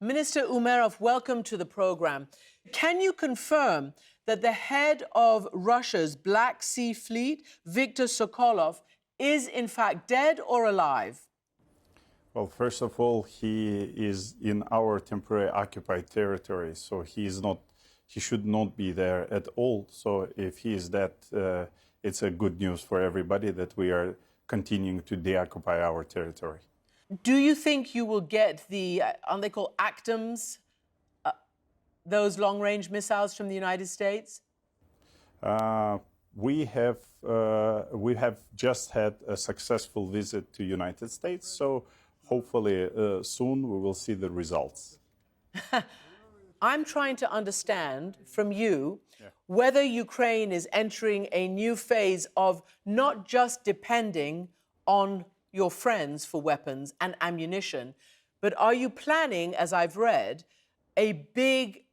Minister Umerov, welcome to the program. Can you confirm that the head of Russia's Black Sea Fleet, Viktor Sokolov, is in fact dead or alive? Well, first of all, he is in our temporary occupied territory, so he should not be there at all. So if he is dead, it's a good news for everybody that we are continuing to deoccupy our territory. Do you think you will get the, aren't they called ACTAMs, those long-range missiles from the United States? We have just had a successful visit to United States, so hopefully soon we will see the results. I'm trying to understand from you whether Ukraine is entering a new phase of not just depending on your friends for weapons and ammunition, but are you planning, as I've read, a big,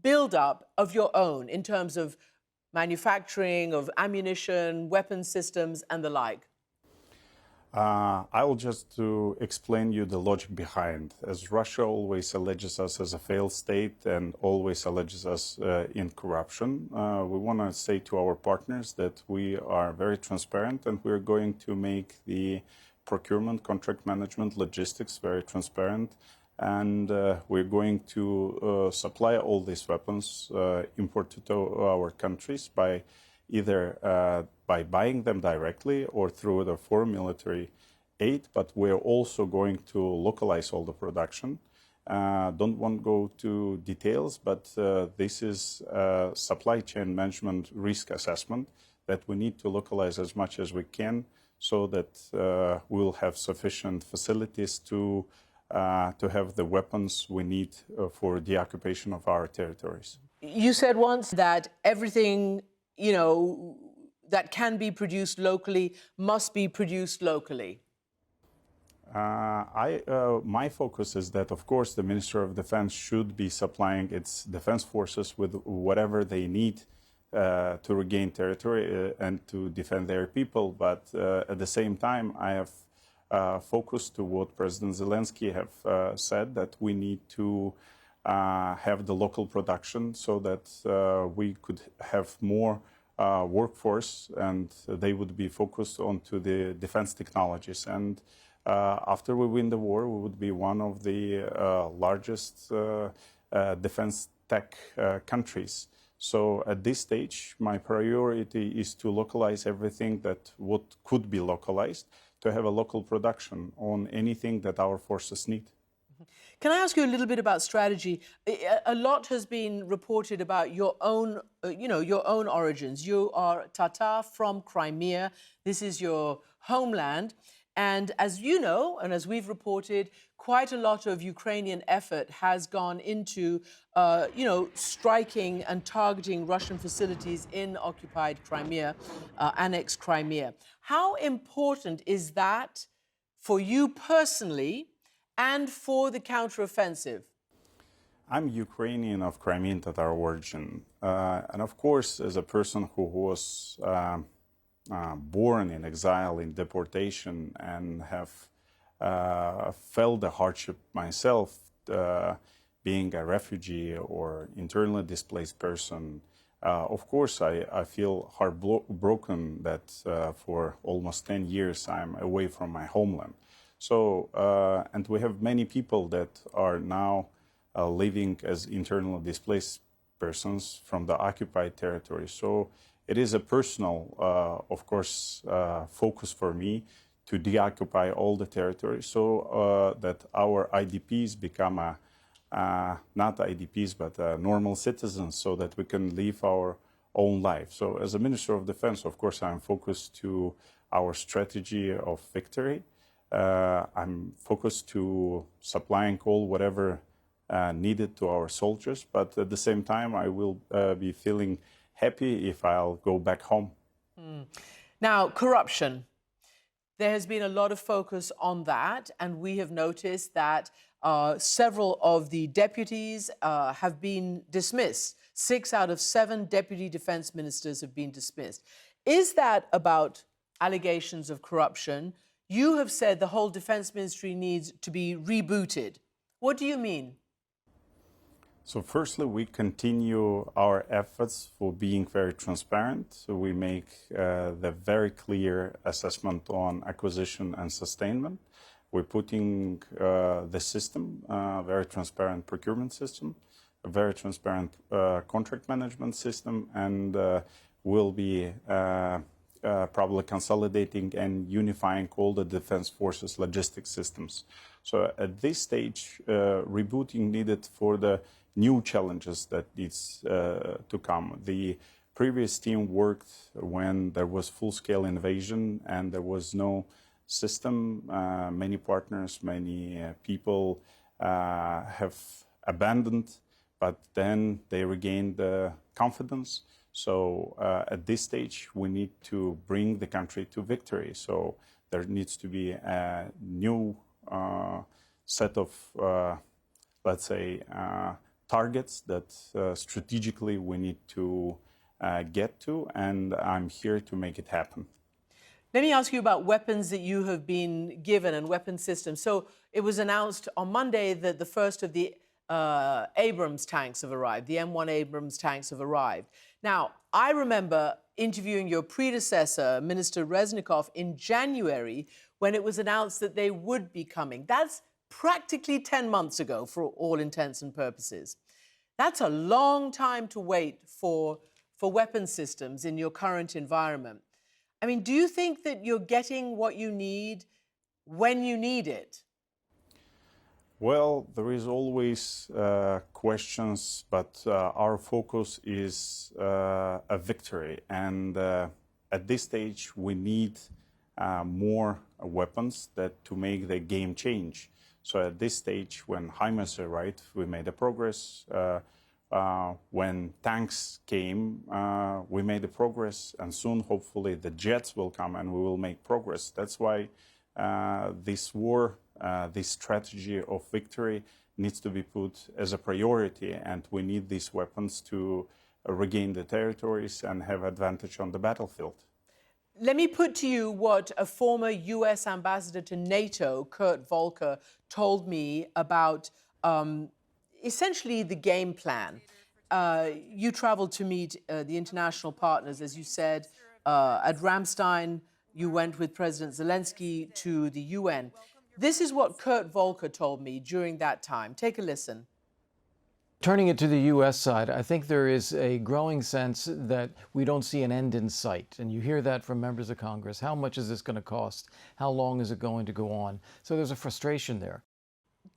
build-up of your own in terms of manufacturing, of ammunition, weapon systems, and the like? I will just to explain you the logic behind. As Russia always alleges us as a failed state and always alleges us in corruption, we want to say to our partners that we are very transparent and we're going to make the procurement, contract management, logistics very transparent. And we're going to supply all these weapons imported to our countries by either by buying them directly or through the foreign military aid, but we're also going to localize all the production. Don't want to go to details, but this is a supply chain management risk assessment that we need to localize as much as we can so that we'll have sufficient facilities to have the weapons we need for the occupation of our territories. You said once that everything that can be produced locally must be produced locally. My focus is that, of course, the Minister of Defense should be supplying its defense forces with whatever they need to regain territory and to defend their people. But at the same time, I have focused to what President Zelensky have said, that we need to have the local production so that we could have more workforce and they would be focused onto the defense technologies. And after we win the war, we would be one of the largest defense tech countries. So at this stage, my priority is to localize everything that what could be localized, to have a local production on anything that our forces need. Can I ask you a little bit about strategy? A lot has been reported about your own, your own origins. You are Tatar from Crimea. This is your homeland. And as you know, and as we've reported, quite a lot of Ukrainian effort has gone into, striking and targeting Russian facilities in occupied Crimea, annexed Crimea. How important is that for you personally and for the counteroffensive? I'm Ukrainian of Crimean Tatar origin. And of course, as a person who was born in exile, in deportation, and have felt the hardship myself, being a refugee or internally displaced person, of course, I feel heartbroken that for almost 10 years I'm away from my homeland. So, and we have many people that are now living as internally displaced persons from the occupied territory. So it is a personal, of course, focus for me to deoccupy all the territory so that our IDPs become not IDPs, but normal citizens so that we can live our own life. So as a Minister of Defense, of course, I'm focused to our strategy of victory. I'm focused to supplying all whatever needed to our soldiers, but at the same time, I will be feeling happy if I'll go back home. Now, corruption. There has been a lot of focus on that, and we have noticed that several of the deputies have been dismissed. 6 out of 7 deputy defense ministers have been dismissed. Is that about allegations of corruption? you have said the whole defense ministry needs to be rebooted. What do you mean? So firstly, we continue our efforts for being very transparent. So we make the very clear assessment on acquisition and sustainment. We're putting the system, very transparent procurement system, a very transparent contract management system, and we'll be probably consolidating and unifying all the defense forces logistics systems. So at this stage, rebooting needed for the new challenges that needs to come. The previous team worked when there was full-scale invasion and there was no system. Many partners, many people have abandoned, but then they regained the confidence. So at this stage, we need to bring the country to victory. So there needs to be a new set of, let's say, targets that strategically we need to get to, and I'm here to make it happen. Let me ask you about weapons that you have been given and weapon systems. So it was announced on Monday that the first of the Abrams tanks have arrived, the M1 Abrams tanks have arrived. Now, I remember interviewing your predecessor, Minister Reznikov, in January when it was announced that they would be coming. That's practically 10 months ago for all intents and purposes. That's a long time to wait for weapon systems in your current environment. I mean, do you think that you're getting what you need when you need it? Well, there is always questions, but our focus is a victory. And at this stage, we need more weapons to make the game change. So at this stage, when HIMARS arrived, we made a progress. When tanks came, we made a progress, and soon, hopefully, the jets will come and we will make progress. That's why this war, this strategy of victory needs to be put as a priority, and we need these weapons to regain the territories and have advantage on the battlefield. Let me put to you what a former U.S. ambassador to NATO, Kurt Volker, told me about essentially the game plan. You traveled to meet the international partners, as you said. At Ramstein, you went with President Zelensky to the UN. This is what Kurt Volker told me during that time. Take a listen. Turning it to the U.S. side, I think there is a growing sense that we don't see an end in sight. And you hear that from members of Congress. How much is this going to cost? How long is it going to go on? So there's a frustration there.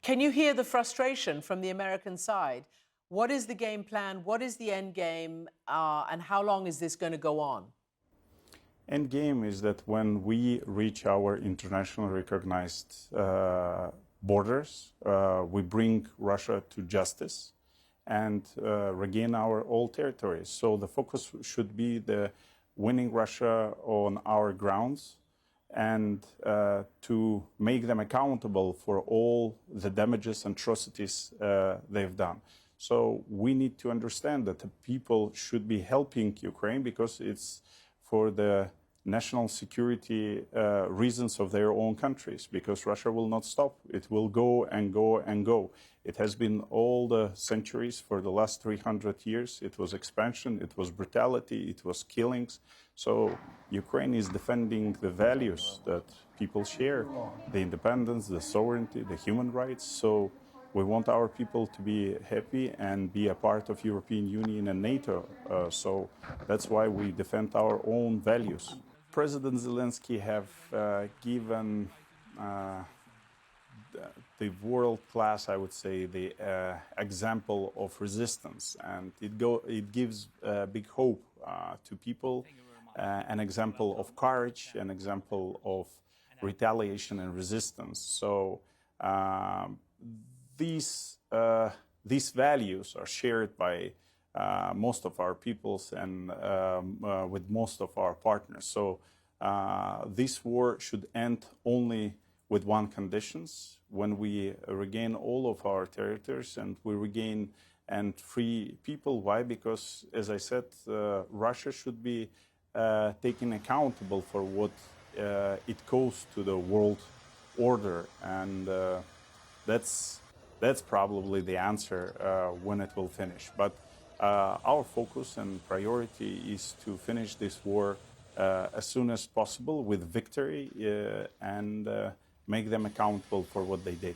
Can you hear the frustration from the American side? What is the game plan? What is the end game? And how long is this going to go on? End game is that when we reach our internationally recognized borders, we bring Russia to justice and regain our old territories. So the focus should be the winning Russia on our grounds and to make them accountable for all the damages and atrocities they've done. So we need to understand that the people should be helping Ukraine because it's for the national security reasons of their own countries, because Russia will not stop. It will go and go and go. It has been all the centuries for the last 300 years. It was expansion, it was brutality, it was killings. So Ukraine is defending the values that people share, the independence, the sovereignty, the human rights. So we want our people to be happy and be a part of European Union and NATO. So that's why we defend our own values. President Zelensky have given the world-class, I would say, the example of resistance, and it gives big hope to people, an example of courage, an example of retaliation and resistance. So these values are shared by most of our peoples and with most of our partners. So this war should end only with one conditions: when we regain all of our territories and we regain and free people. Why? Because, as I said, Russia should be taken accountable for what it goes to the world order, and that's probably the answer when it will finish. But our focus and priority is to finish this war as soon as possible with victory and make them accountable for what they did.